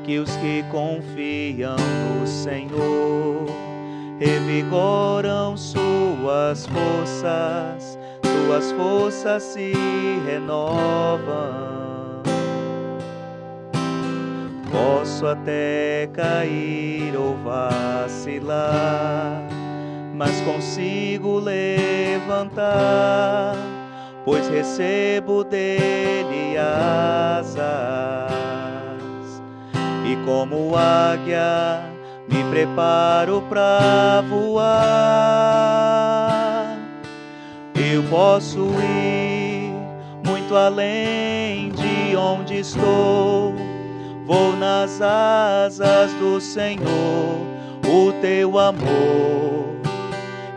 que os que confiam no Senhor revigoram suas forças se renovam. Posso até cair ou vacilar, mas consigo levantar, pois recebo dele asas. E como águia me preparo para voar. Eu posso ir muito além de onde estou. Vou nas asas do Senhor, o teu amor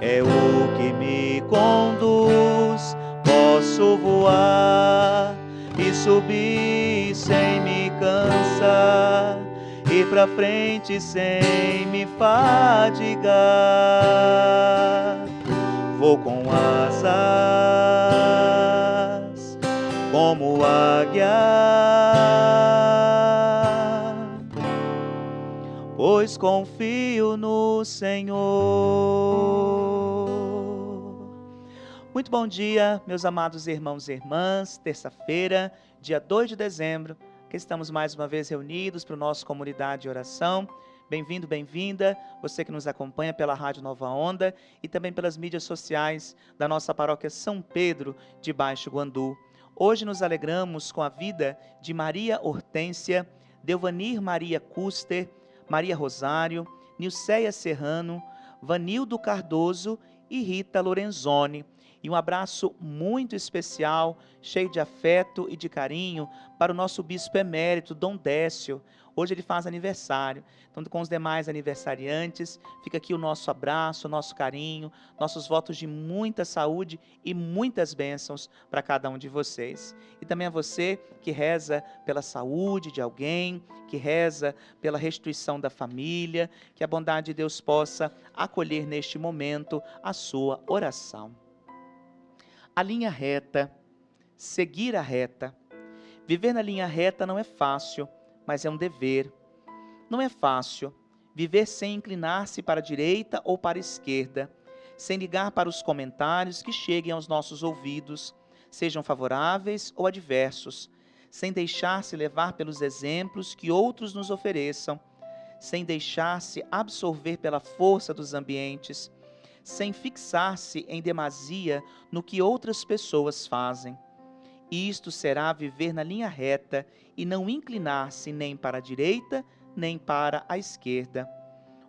é o que me conduz. Posso voar e subir sem me cansar, ir pra frente sem me fadigar. Vou com asas como águia, pois confio no Senhor. Muito bom dia, meus amados irmãos e irmãs. Terça-feira, dia 2 de dezembro, que estamos mais uma vez reunidos para o nosso Comunidade de Oração. Bem-vindo, bem-vinda, você que nos acompanha pela Rádio Nova Onda e também pelas mídias sociais da nossa paróquia São Pedro de Baixo Guandu. Hoje nos alegramos com a vida de Maria Hortência, Delvanir Maria Custer, Maria Rosário, Nilceia Serrano, Vanildo Cardoso e Rita Lorenzoni. E um abraço muito especial, cheio de afeto e de carinho, para o nosso bispo emérito, Dom Décio. Hoje ele faz aniversário. Então, com os demais aniversariantes, fica aqui o nosso abraço, o nosso carinho, nossos votos de muita saúde e muitas bênçãos para cada um de vocês. E também a você que reza pela saúde de alguém, que reza pela restituição da família, que a bondade de Deus possa acolher neste momento a sua oração. A linha reta, seguir a reta. Viver na linha reta não é fácil, mas é um dever. Não é fácil viver sem inclinar-se para a direita ou para a esquerda, sem ligar para os comentários que cheguem aos nossos ouvidos, sejam favoráveis ou adversos, sem deixar-se levar pelos exemplos que outros nos ofereçam, sem deixar-se absorver pela força dos ambientes, sem fixar-se em demasia no que outras pessoas fazem. Isto será viver na linha reta e não inclinar-se nem para a direita, nem para a esquerda.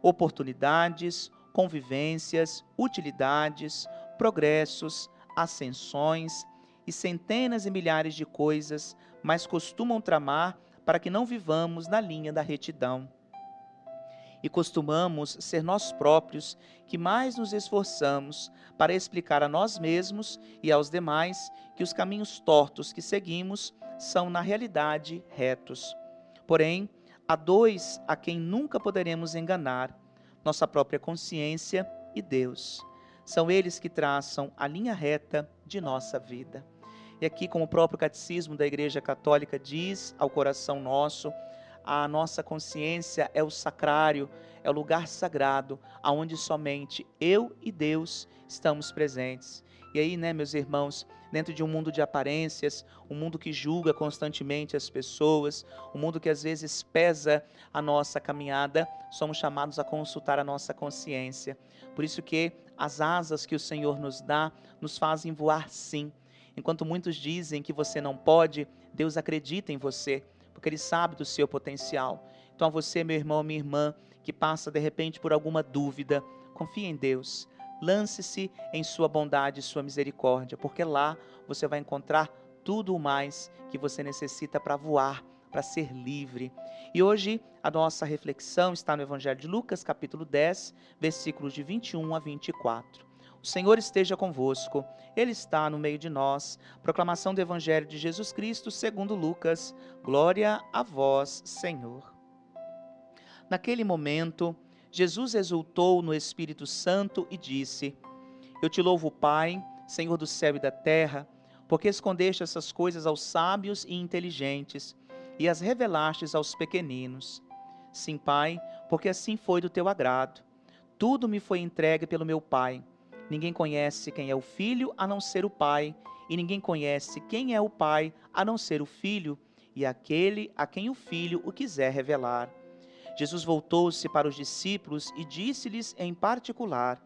Oportunidades, convivências, utilidades, progressos, ascensões e centenas e milhares de coisas, mas costumam tramar para que não vivamos na linha da retidão. E costumamos ser nós próprios que mais nos esforçamos para explicar a nós mesmos e aos demais que os caminhos tortos que seguimos são, na realidade, retos. Porém, há dois a quem nunca poderemos enganar: nossa própria consciência e Deus. São eles que traçam a linha reta de nossa vida. E aqui, como o próprio Catecismo da Igreja Católica diz ao coração nosso, a nossa consciência é o sacrário, é o lugar sagrado, aonde somente eu e Deus estamos presentes. E aí, meus irmãos, dentro de um mundo de aparências, um mundo que julga constantemente as pessoas, um mundo que às vezes pesa a nossa caminhada, somos chamados a consultar a nossa consciência. Por isso que as asas que o Senhor nos dá, nos fazem voar sim. Enquanto muitos dizem que você não pode, Deus acredita em você, porque Ele sabe do seu potencial. Então a você, meu irmão, minha irmã, que passa de repente por alguma dúvida, confie em Deus, lance-se em sua bondade e sua misericórdia, porque lá você vai encontrar tudo o mais que você necessita para voar, para ser livre. E hoje a nossa reflexão está no Evangelho de Lucas, capítulo 10, versículos de 21 a 24. O Senhor esteja convosco, Ele está no meio de nós. Proclamação do Evangelho de Jesus Cristo segundo Lucas. Glória a vós, Senhor. Naquele momento, Jesus exultou no Espírito Santo e disse: Eu te louvo, Pai, Senhor do céu e da terra, porque escondeste essas coisas aos sábios e inteligentes e as revelastes aos pequeninos. Sim, Pai, porque assim foi do teu agrado. Tudo me foi entregue pelo meu Pai. Ninguém conhece quem é o Filho a não ser o Pai, e ninguém conhece quem é o Pai a não ser o Filho, e aquele a quem o Filho o quiser revelar. Jesus voltou-se para os discípulos e disse-lhes em particular: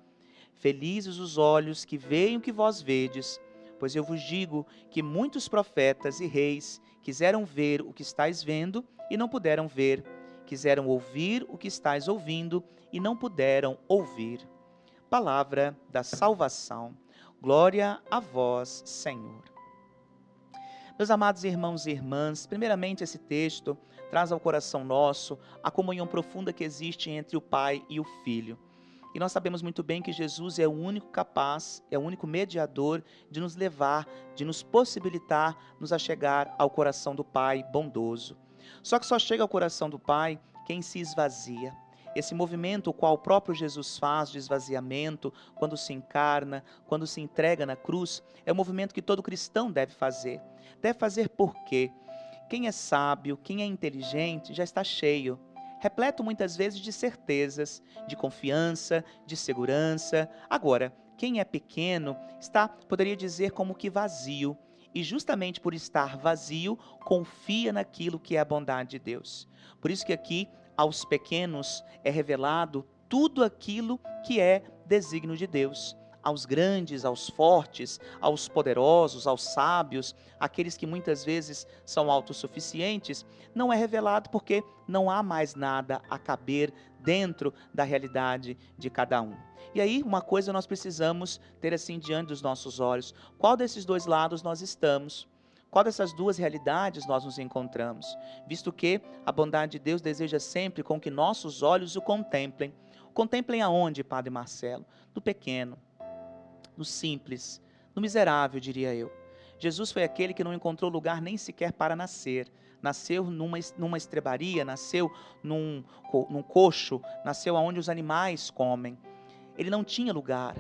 Felizes os olhos que veem o que vós vedes, pois eu vos digo que muitos profetas e reis quiseram ver o que estáis vendo e não puderam ver, quiseram ouvir o que estáis ouvindo e não puderam ouvir. Palavra da salvação. Glória a vós, Senhor. Meus amados irmãos e irmãs, primeiramente esse texto traz ao coração nosso a comunhão profunda que existe entre o Pai e o Filho. E nós sabemos muito bem que Jesus é o único capaz, é o único mediador de nos levar, de nos possibilitar nos achegar ao coração do Pai bondoso. Só que só chega ao coração do Pai quem se esvazia. Esse movimento, o qual o próprio Jesus faz de esvaziamento, quando se encarna, quando se entrega na cruz, é um movimento que todo cristão deve fazer. Deve fazer por quê? Quem é sábio, quem é inteligente, já está cheio, repleto muitas vezes de certezas, de confiança, de segurança. Agora, quem é pequeno está, poderia dizer, como que vazio. E justamente por estar vazio, confia naquilo que é a bondade de Deus. Por isso que aqui, aos pequenos, é revelado tudo aquilo que é desígnio de Deus. Aos grandes, aos fortes, aos poderosos, aos sábios, aqueles que muitas vezes são autossuficientes, não é revelado porque não há mais nada a caber dentro da realidade de cada um. E aí, uma coisa nós precisamos ter assim diante dos nossos olhos: qual desses dois lados nós estamos? Qual dessas duas realidades nós nos encontramos? Visto que a bondade de Deus deseja sempre com que nossos olhos o contemplem. Contemplem aonde, Padre Marcelo? No pequeno, no simples, no miserável, diria eu. Jesus foi aquele que não encontrou lugar nem sequer para nascer. Nasceu numa estrebaria, nasceu num coxo, nasceu onde os animais comem. Ele não tinha lugar.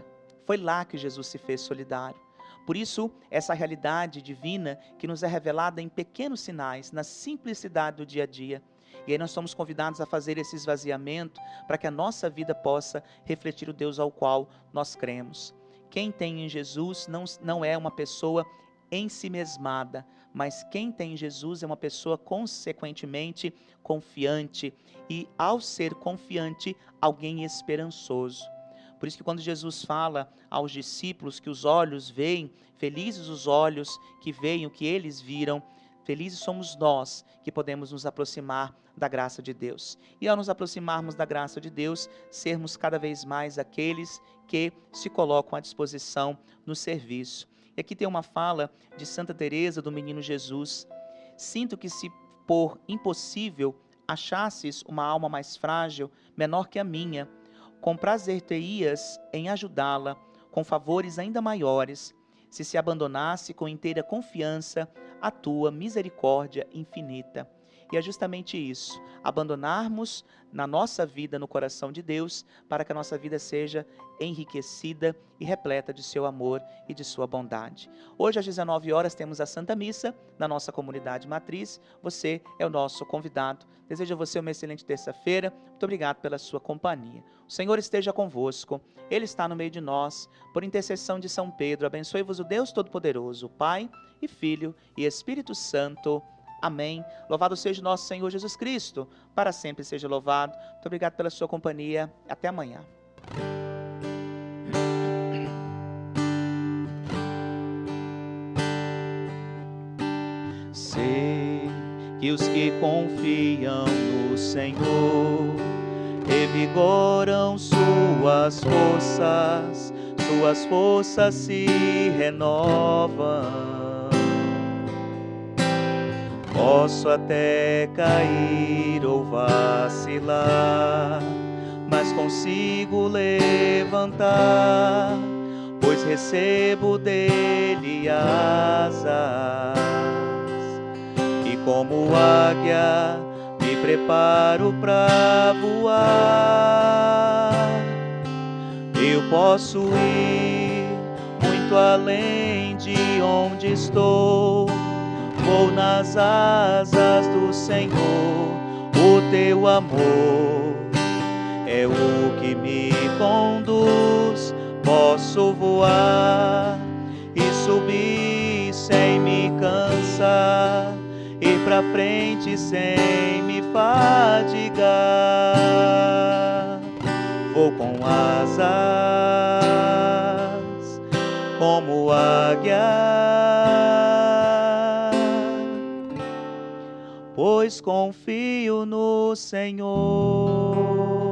Foi lá que Jesus se fez solidário. Por isso, essa realidade divina que nos é revelada em pequenos sinais, na simplicidade do dia a dia. E aí nós somos convidados a fazer esse esvaziamento para que a nossa vida possa refletir o Deus ao qual nós cremos. Quem tem em Jesus não é uma pessoa ensimesmada, mas quem tem em Jesus é uma pessoa consequentemente confiante e, ao ser confiante, alguém esperançoso. Por isso que quando Jesus fala aos discípulos que os olhos veem, felizes os olhos que veem o que eles viram, felizes somos nós que podemos nos aproximar da graça de Deus. E ao nos aproximarmos da graça de Deus, sermos cada vez mais aqueles que se colocam à disposição no serviço. E aqui tem uma fala de Santa Teresa do Menino Jesus: sinto que se por impossível achasses uma alma mais frágil, menor que a minha, com prazer terias em ajudá-la, com favores ainda maiores, se abandonasse com inteira confiança a tua misericórdia infinita. E é justamente isso, abandonarmos na nossa vida, no coração de Deus, para que a nossa vida seja enriquecida e repleta de seu amor e de sua bondade. Hoje às 19 horas temos a Santa Missa na nossa comunidade matriz. Você é o nosso convidado. Desejo a você uma excelente terça-feira. Muito obrigado pela sua companhia. O Senhor esteja convosco. Ele está no meio de nós. Por intercessão de São Pedro, abençoe-vos o Deus Todo-Poderoso, Pai e Filho e Espírito Santo. Amém. Louvado seja o nosso Senhor Jesus Cristo. Para sempre seja louvado. Muito obrigado pela sua companhia. Até amanhã. Sei que os que confiam no Senhor revigoram suas forças se renovam. Posso até cair ou vacilar, mas consigo levantar, pois recebo dele asas. E como águia me preparo para voar. Eu posso ir muito além de onde estou. Vou nas asas do Senhor, O teu amor é o que me conduz. Posso voar e subir sem me cansar, ir pra frente sem me fadigar. Vou com asas como águia, pois confio no Senhor.